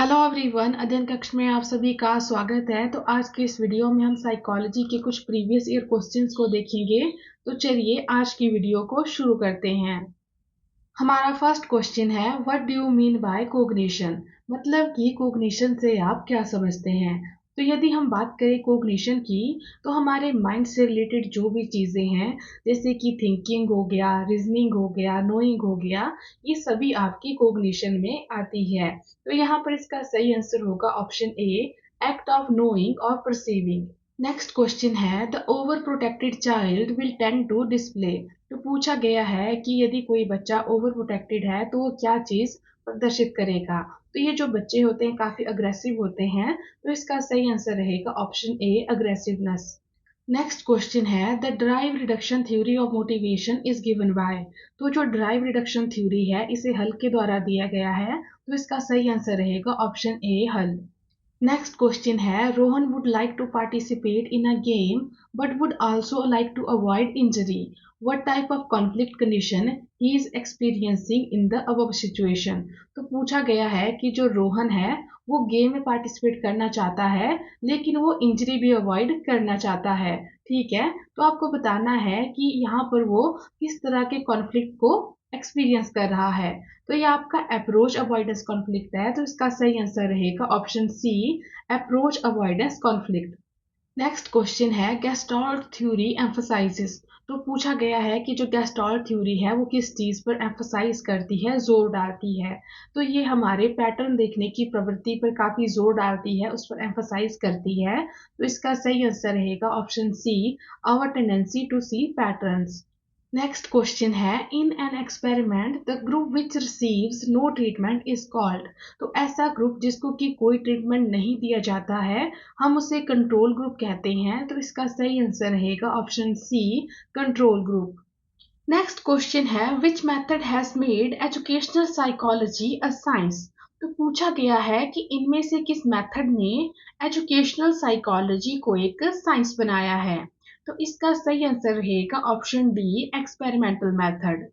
Hello everyone, अध्ययन कक्ष में आप सभी का स्वागत है। तो आज के इस वीडियो में हम साइकोलॉजी के कुछ प्रीवियस ईयर क्वेश्चंस को देखेंगे। तो चलिए आज की वीडियो को शुरू करते हैं। हमारा फर्स्ट क्वेश्चन है, what do you mean by cognition? मतलब कि कोग्निशन से आप क्या समझते हैं? तो यदि हम बात करें कोग्निशन की, तो हमारे माइंड से रिलेटेड जो भी चीज़ें हैं, जैसे कि थिंकिंग हो गया, रीजनिंग हो गया, नोइंग हो गया, ये सभी आपकी कोग्निशन में आती है। तो यहाँ पर इसका सही आंसर होगा option A, act of knowing और परसीविंग। नेक्स्ट क्वेश्चन है, the over protected child will tend to display. तो पूछा गया है कि यदि कोई बच्चा ओवर प्रोटेक्टेड है तो वो क्या चीज प्रदर्शित करेगा। तो ये जो बच्चे होते हैं काफी अग्रेसिव होते हैं, तो इसका सही आंसर रहेगा option A, aggressiveness. Next question है, the drive reduction theory of motivation is given by. तो जो ड्राइव रिडक्शन थ्योरी है इसे हल के द्वारा दिया गया है, तो इसका सही आंसर रहेगा ऑप्शन ए, हल। नेक्स्ट क्वेश्चन है, Rohan would like to participate in a game but would also like to avoid injury. What type of conflict condition he is experiencing in the above situation? तो पूछा गया है कि जो रोहन है वो गेम में पार्टिसिपेट करना चाहता है, लेकिन वो इंजरी भी अवॉइड करना चाहता है। ठीक है, तो आपको बताना है कि यहाँ पर वो किस तरह के कॉन्फ्लिक्ट को एक्सपीरियंस कर रहा है। तो ये आपका अप्रोच अवॉइडेंस कॉन्फ्लिक्ट है, तो इसका सही आंसर रहेगा option C, approach avoidance conflict. Next question है, गेस्टाल्ट थ्योरी एम्फसाइजेस। तो पूछा गया है कि जो गेस्टाल्ट थ्योरी है वो किस चीज पर एम्फसाइज करती है, जोर डालती है। तो ये हमारे पैटर्न देखने की प्रवृत्ति पर काफी जोर डालती है, उस पर एम्फसाइज करती है। तो इसका सही आंसर रहेगा option C, our tendency to see patterns. Next question है, in an experiment the group which receives no treatment is called. तो ऐसा ग्रुप जिसको कि कोई ट्रीटमेंट नहीं दिया जाता है, हम उसे कंट्रोल ग्रुप कहते हैं। तो इसका सही आंसर रहेगा option C, control group. Next question है, which method has made educational psychology a science. तो पूछा गया है कि इनमें से किस मेथड ने एजुकेशनल साइकोलॉजी को एक साइंस बनाया है। तो इसका सही आंसर रहेगा option D, experimental method.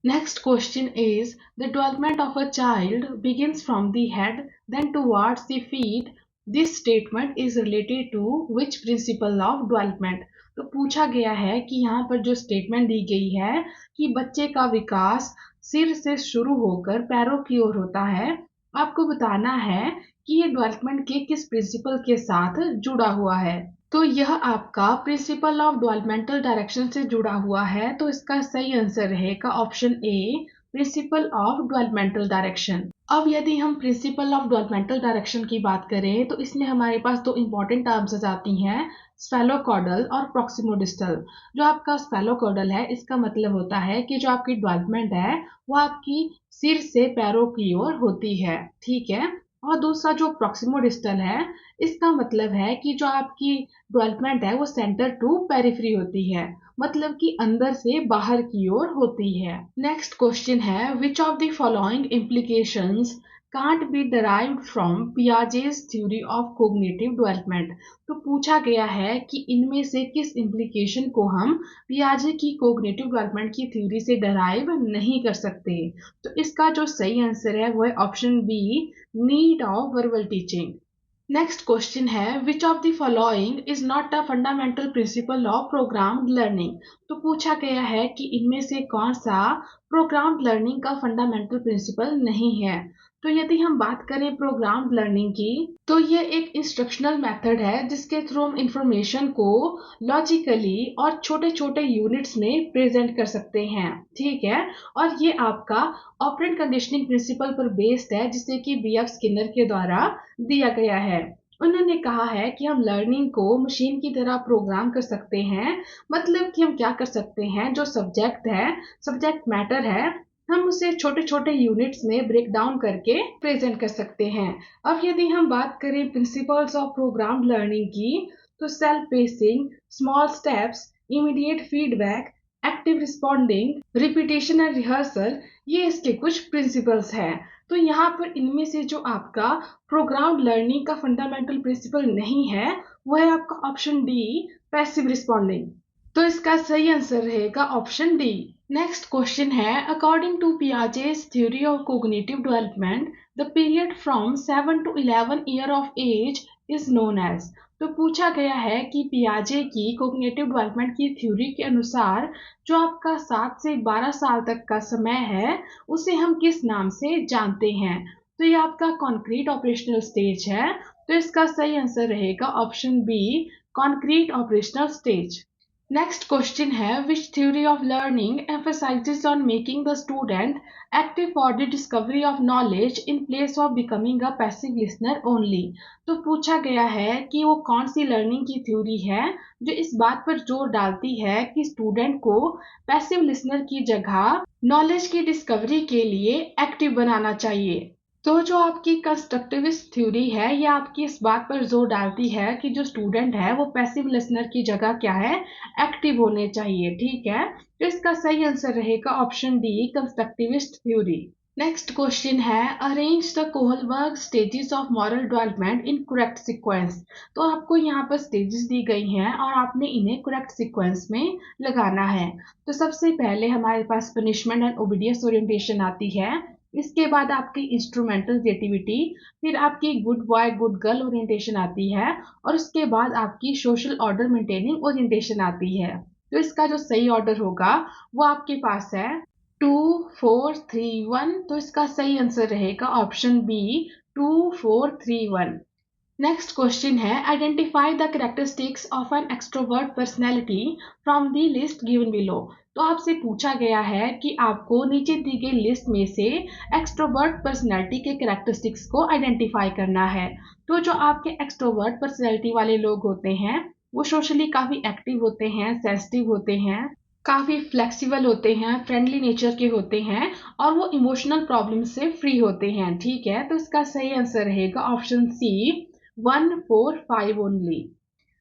Next question is, the development of a child begins from the head then towards the feet. This statement is related to which principle of development? तो पूछा गया है कि यहाँ पर जो स्टेटमेंट दी गई है कि बच्चे का विकास सिर से शुरू होकर पैरों की ओर होता है, आपको बताना है कि ये डेवलपमेंट के किस प्रिंसिपल के साथ जुड़ा हुआ है। तो यह आपका प्रिंसिपल ऑफ डेवलपमेंटल डायरेक्शन से जुड़ा हुआ है, तो इसका सही आंसर रहेगा option A, principle of developmental direction. अब यदि हम प्रिंसिपल ऑफ डेवलपमेंटल डायरेक्शन की बात करें तो इसमें हमारे पास दो इंपॉर्टेंट टर्म्स आती हैं, स्फेलोकॉडल और प्रॉक्सिमोडिस्टल। जो आपका स्फेलोकॉडल है इसका मतलब होता है कि जो आपकी डेवलपमेंट है वो आपकी सिर से पैरों की ओर होती है। ठीक है, और दूसरा जो प्रॉक्सिमोडिस्टल है इसका मतलब है कि जो आपकी डेवलपमेंट है वो सेंटर टू पेरिफेरी होती है, मतलब कि अंदर से बाहर की ओर होती है। नेक्स्ट क्वेश्चन है, which of the following implications can't be derived from Piaget's theory of cognitive development. तो पूछा गया है कि इनमें से किस इम्प्लीकेशन को हम पियाजे की कोग्निटिव डेवलपमेंट की थ्योरी से डिराइव नहीं कर सकते। तो इसका जो सही आंसर है वो है option B, need of verbal teaching. Next question है, which of the following is not a fundamental principle of programmed learning. तो पूछा गया है कि इनमें से कौन सा प्रोग्राम्ड लर्निंग का फंडामेंटल प्रिंसिपल नहीं है। तो यदि हम बात करें प्रोग्राम्ड लर्निंग की, तो ये एक इंस्ट्रक्शनल मेथड है जिसके थ्रू हम इंफॉर्मेशन को लॉजिकली और छोटे छोटे यूनिट्स में प्रेजेंट कर सकते हैं। ठीक है, और ये आपका ऑपरेंट कंडीशनिंग प्रिंसिपल पर बेस्ड है, जिसे कि बी.एफ. स्किनर के द्वारा दिया गया है। उन्होंने कहा है कि हम लर्निंग को मशीन की तरह प्रोग्राम कर सकते हैं। मतलब कि हम क्या कर सकते हैं, जो सब्जेक्ट है, सब्जेक्ट मैटर है, हम उसे छोटे छोटे यूनिट्स में ब्रेक डाउन करके प्रेजेंट कर सकते हैं। अब यदि हम बात करें प्रिंसिपल्स ऑफ प्रोग्राम लर्निंग की, तो self pacing, small steps, immediate feedback, active responding, repetition and rehearsal, ये इसके कुछ प्रिंसिपल्स हैं। तो यहाँ पर इनमें से जो आपका प्रोग्राम लर्निंग का फंडामेंटल प्रिंसिपल नहीं है वो है आपका ऑप्शन डी, पैसिव रिस्पॉन्डिंग। तो इसका सही आंसर रहेगा ऑप्शन डी। नेक्स्ट क्वेश्चन है, according to Piaget's theory of cognitive development the period from 7 to 11 year of age is known as. तो पूछा गया है कि पियाजे की कोग्निटिव डेवलपमेंट की थ्योरी के अनुसार जो आपका 7 से 12 साल तक का समय है उसे हम किस नाम से जानते हैं। तो ये आपका कॉन्क्रीट ऑपरेशनल स्टेज है, तो इसका सही आंसर रहेगा option B, concrete operational stage. Next question है, which theory of learning emphasizes on making the student active for the discovery of knowledge in place of becoming a passive listener only। तो पूछा गया है कि वो कौन सी learning की theory है जो इस बात पर जोर डालती है कि स्टूडेंट को पैसिव लिसनर की जगह नॉलेज की डिस्कवरी के लिए एक्टिव बनाना चाहिए। तो जो आपकी कंस्ट्रक्टिविस्ट थ्योरी है ये आपकी इस बात पर जोर डालती है कि जो स्टूडेंट है वो पैसिव लिसनर की जगह क्या है, एक्टिव होने चाहिए। ठीक है, तो इसका सही आंसर रहेगा option D, constructivist theory. Next question है, arrange the Kohlberg stages of moral development in correct sequence. तो आपको यहाँ पर स्टेजेस दी गई हैं और आपने इन्हें करेक्ट सीक्वेंस में लगाना है। तो सबसे पहले हमारे पास पनिशमेंट एंड ओबीडियंस ओरिएंटेशन आती है, इसके बाद आपकी इंस्ट्रूमेंटल क्रिएटिविटी, फिर आपकी good boy good girl orientation आती है और उसके बाद आपकी सोशल ऑर्डर मेंटेनिंग ओरिएंटेशन आती है। तो इसका जो सही ऑर्डर होगा वो आपके पास है 2 4 3 1। तो इसका सही आंसर रहेगा ऑप्शन बी, 2 4 3 1। नेक्स्ट क्वेश्चन है, identify the characteristics of an extrovert personality from the list given below. तो आपसे पूछा गया है कि आपको नीचे दी गई लिस्ट में से एक्सट्रोवर्ट पर्सनैलिटी के कैरेक्टरिस्टिक्स को आइडेंटिफाई करना है। तो जो आपके एक्सट्रोवर्ट पर्सनैलिटी वाले लोग होते हैं वो सोशली काफ़ी एक्टिव होते हैं, सेंसिटिव होते हैं, काफ़ी फ्लेक्सिबल होते हैं, फ्रेंडली नेचर के होते हैं और वो इमोशनल प्रॉब्लम से फ्री होते हैं। ठीक है, तो इसका सही आंसर रहेगा option C, 1 4 5 only.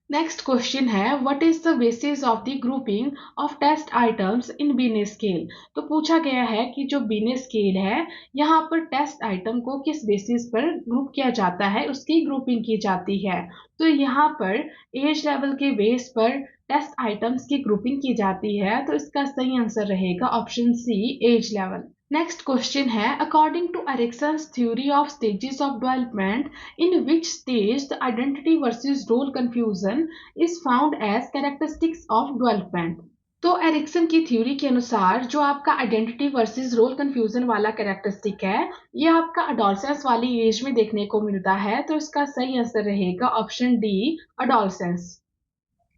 Next question है, what is the basis of the grouping of test items in Binet scale. तो पूछा गया है कि जो बीने स्केल है यहाँ पर टेस्ट आइटम को किस बेसिस पर ग्रुप किया जाता है, उसकी ग्रुपिंग की जाती है। तो यहाँ पर एज लेवल के बेस पर टेस्ट आइटम्स की ग्रुपिंग की जाती है, तो इसका सही आंसर रहेगा option C, age level. Next question है, according to Erikson's theory of stages of development in which stage the identity versus role confusion is found as characteristics of development। तो एरिक्सन की थ्योरी के अनुसार जो आपका identity versus role confusion वाला characteristic है ये आपका अडोलसेंस वाली एज में देखने को मिलता है, तो इसका सही आंसर रहेगा option D, adolescence.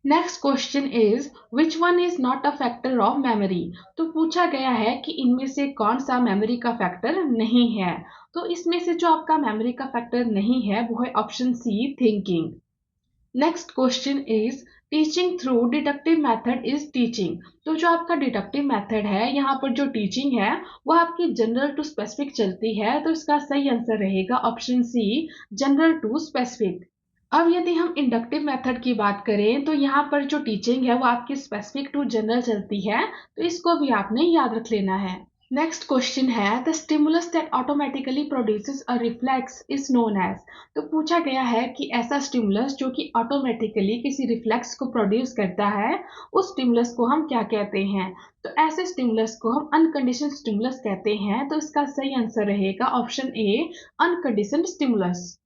Next question is which one is not a factor of memory. तो पूछा गया है कि इनमें से कौन सा मेमोरी का फैक्टर नहीं है। तो इसमें से जो आपका मेमोरी का फैक्टर नहीं है वो है option C, thinking. Next question is teaching through deductive method is teaching. तो जो आपका डिडक्टिव मेथड है यहाँ पर जो टीचिंग है वो आपकी जनरल टू स्पेसिफिक चलती है, तो इसका सही आंसर रहेगा option C, general to specific. अब यदि हम इंडक्टिव मेथड की बात करें तो यहाँ पर जो टीचिंग है वो आपकी स्पेसिफिक टू जनरल चलती है, तो इसको भी आपने याद रख लेना है। नेक्स्ट क्वेश्चन है, the stimulus that automatically produces a reflex is known as. तो पूछा गया है कि ऐसा स्टिमुलस जो कि ऑटोमेटिकली किसी रिफ्लेक्स को प्रोड्यूस करता है उस स्टिमुलस को हम क्या कहते हैं। तो ऐसे स्टिमुलस को हम अनकंडीशनड स्टिमुलस कहते हैं, तो इसका सही आंसर रहेगा option A, unconditioned stimulus.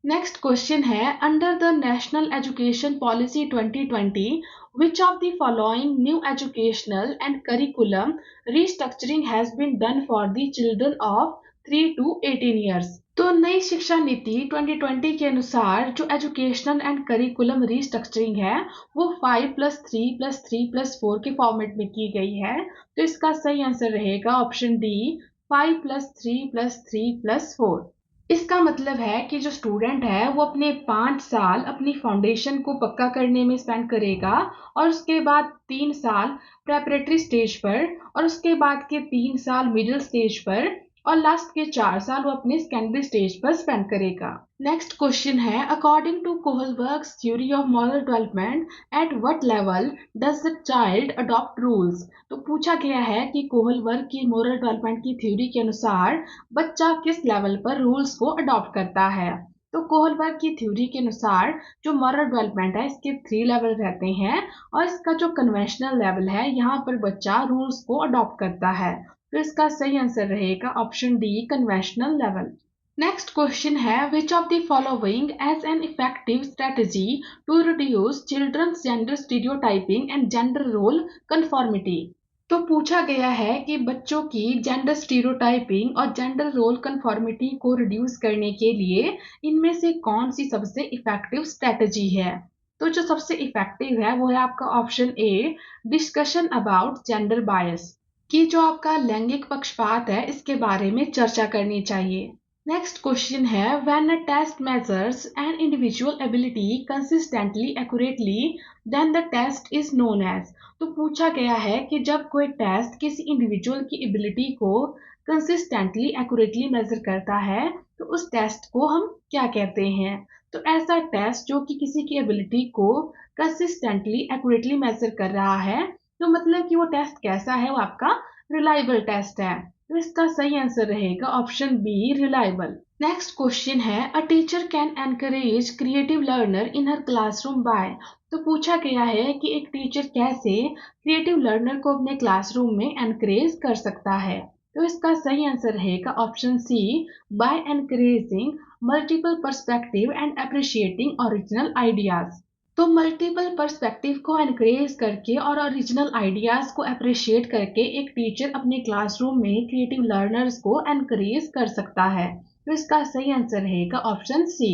Next question है, under the national education policy 2020 which of the following new educational and curriculum restructuring has been done for the children of 3 to 18 years। तो नई शिक्षा नीति 2020 के अनुसार जो एजुकेशनल एंड करिकुलम रिस्ट्रक्चरिंग है वो 5+3+3+4 के फॉर्मेट में की गई है, तो इसका सही आंसर रहेगा ऑप्शन डी, 5+3+3+4। इसका मतलब है कि जो स्टूडेंट है वो अपने 5 साल अपनी फाउंडेशन को पक्का करने में स्पेंड करेगा और उसके बाद 3 साल प्रेपरेटरी स्टेज पर और उसके बाद के 3 साल मिडिल स्टेज पर और लास्ट के 4 साल वो अपने सेकेंडरी स्टेज पर स्पेंड करेगा। नेक्स्ट क्वेश्चन है, according to Kohlberg's theory of moral development at what level does the child adopt rules. तो पूछा गया है कि कोहलबर्ग की मॉरल डेवलपमेंट की थ्योरी के अनुसार बच्चा किस लेवल पर रूल्स को अडॉप्ट करता है। तो कोहलबर्ग की थ्योरी के अनुसार जो मॉरल डेवलपमेंट है इसके 3 लेवल रहते हैं और इसका जो कन्वेंशनल लेवल है यहाँ पर बच्चा रूल्स को अडॉप्ट करता है। तो इसका सही आंसर रहेगा option D, conventional level. Next question है which of the following as an effective strategy to reduce children's gender stereotyping and gender role conformity. तो पूछा गया है कि बच्चों की जेंडर स्टीरियोटाइपिंग और जेंडर रोल कन्फॉर्मिटी को रिड्यूस करने के लिए इनमें से कौन सी सबसे इफेक्टिव स्ट्रेटजी है। तो जो सबसे इफेक्टिव है वो है आपका option A, discussion about gender bias, कि जो आपका लैंगिक पक्षपात है इसके बारे में चर्चा करनी चाहिए। नेक्स्ट क्वेश्चन है when a test measures an individual ability consistently accurately then the test is known as. तो पूछा गया है कि जब कोई टेस्ट किसी इंडिविजुअल की एबिलिटी को कंसिस्टेंटली एक्यूरेटली मेजर करता है तो उस टेस्ट को हम क्या कहते हैं। तो ऐसा टेस्ट जो कि किसी की एबिलिटी को कंसिस्टेंटली एक्यूरेटली मेजर कर रहा है तो मतलब कि वो टेस्ट कैसा है, वो आपका रिलायबल टेस्ट है। तो इसका सही आंसर रहेगा option B, reliable. Next question है a teacher can encourage creative learner in her classroom by. तो पूछा गया है कि एक टीचर कैसे क्रिएटिव लर्नर को अपने क्लासरूम में एनकरेज कर सकता है। तो इसका सही आंसर रहेगा option C, by encouraging multiple perspective and appreciating original ideas. तो मल्टीपल पर्सपेक्टिव को एनकरेज करके और ओरिजिनल आइडियाज को अप्रिशिएट करके एक टीचर अपने क्लासरूम में क्रिएटिव लर्नर्स को एनकरेज कर सकता है। तो इसका सही आंसर रहेगा ऑप्शन सी।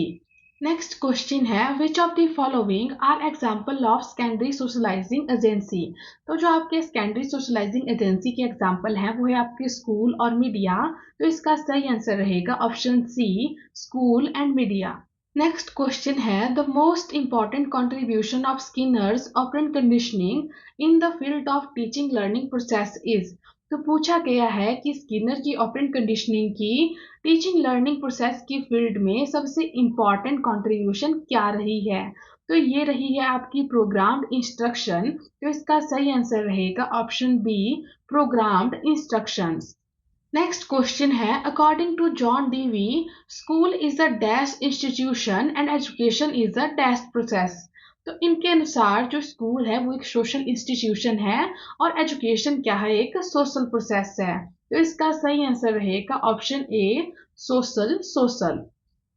नेक्स्ट क्वेश्चन है which of the following are example of secondary socialising agency. तो जो आपके सेकेंडरी सोशलाइजिंग एजेंसी के एग्जाम्पल हैं वो है आपके स्कूल और मीडिया। तो इसका सही आंसर रहेगा option C, school and media. Next question है the most important contribution of Skinner's operant conditioning in the field of teaching learning process is. तो पूछा गया है कि स्किनर की ऑपरेंट कंडीशनिंग की टीचिंग लर्निंग प्रोसेस की फील्ड में सबसे इंपॉर्टेंट कंट्रीब्यूशन क्या रही है। तो ये रही है आपकी प्रोग्राम्ड इंस्ट्रक्शन। तो इसका सही आंसर रहेगा option B, programmed instructions. Next question है according to John Dewey school is a dash institution and education is a dash process. तो इनके अनुसार जो स्कूल है वो एक सोशल इंस्टीट्यूशन है और एजुकेशन क्या है, एक सोशल प्रोसेस है। तो इसका सही आंसर रहेगा option A, social social.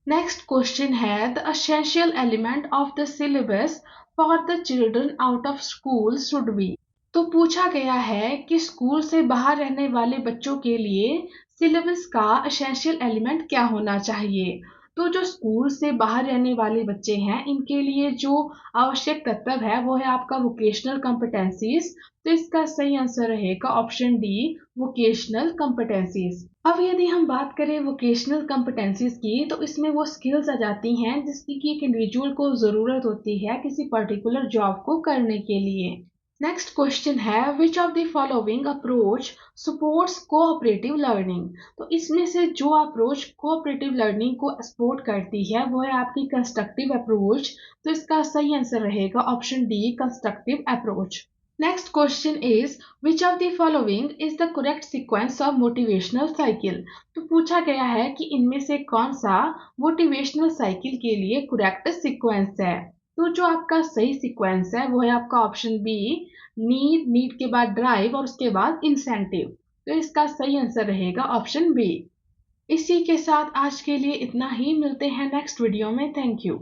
Next question है the essential element of the syllabus for the children out of school should be. तो पूछा गया है कि स्कूल से बाहर रहने वाले बच्चों के लिए सिलेबस का एसेंशियल एलिमेंट क्या होना चाहिए। तो जो स्कूल से बाहर रहने वाले बच्चे हैं इनके लिए जो आवश्यक तत्व है वो है आपका वोकेशनल कॉम्पिटेंसीज। तो इसका सही आंसर रहेगा ऑप्शन डी, वोकेशनल कॉम्पिटेंसीज। अब यदि हम बात करें वोकेशनल कॉम्पिटेंसीज की तो इसमें वो स्किल्स आ जाती हैं जिसकी कि एक इंडिविजुअल को जरूरत होती है किसी पर्टिकुलर जॉब को करने के लिए। नेक्स्ट क्वेश्चन है which of the following approach supports cooperative learning. तो इसमें से जो अप्रोच कोऑपरेटिव लर्निंग को सपोर्ट करती है वो है आपकी कंस्ट्रक्टिव अप्रोच। तो इसका सही आंसर रहेगा option D, constructive approach. Next question is which of the following is the correct sequence of motivational cycle. तो पूछा गया है कि इनमें से कौन सा मोटिवेशनल साइकिल के लिए करेक्ट सीक्वेंस है। तो जो आपका सही सीक्वेंस है वो है आपका ऑप्शन बी, नीड के बाद ड्राइव और उसके बाद इंसेंटिव। तो इसका सही आंसर रहेगा ऑप्शन बी। इसी के साथ आज के लिए इतना ही, मिलते हैं नेक्स्ट वीडियो में। Thank you.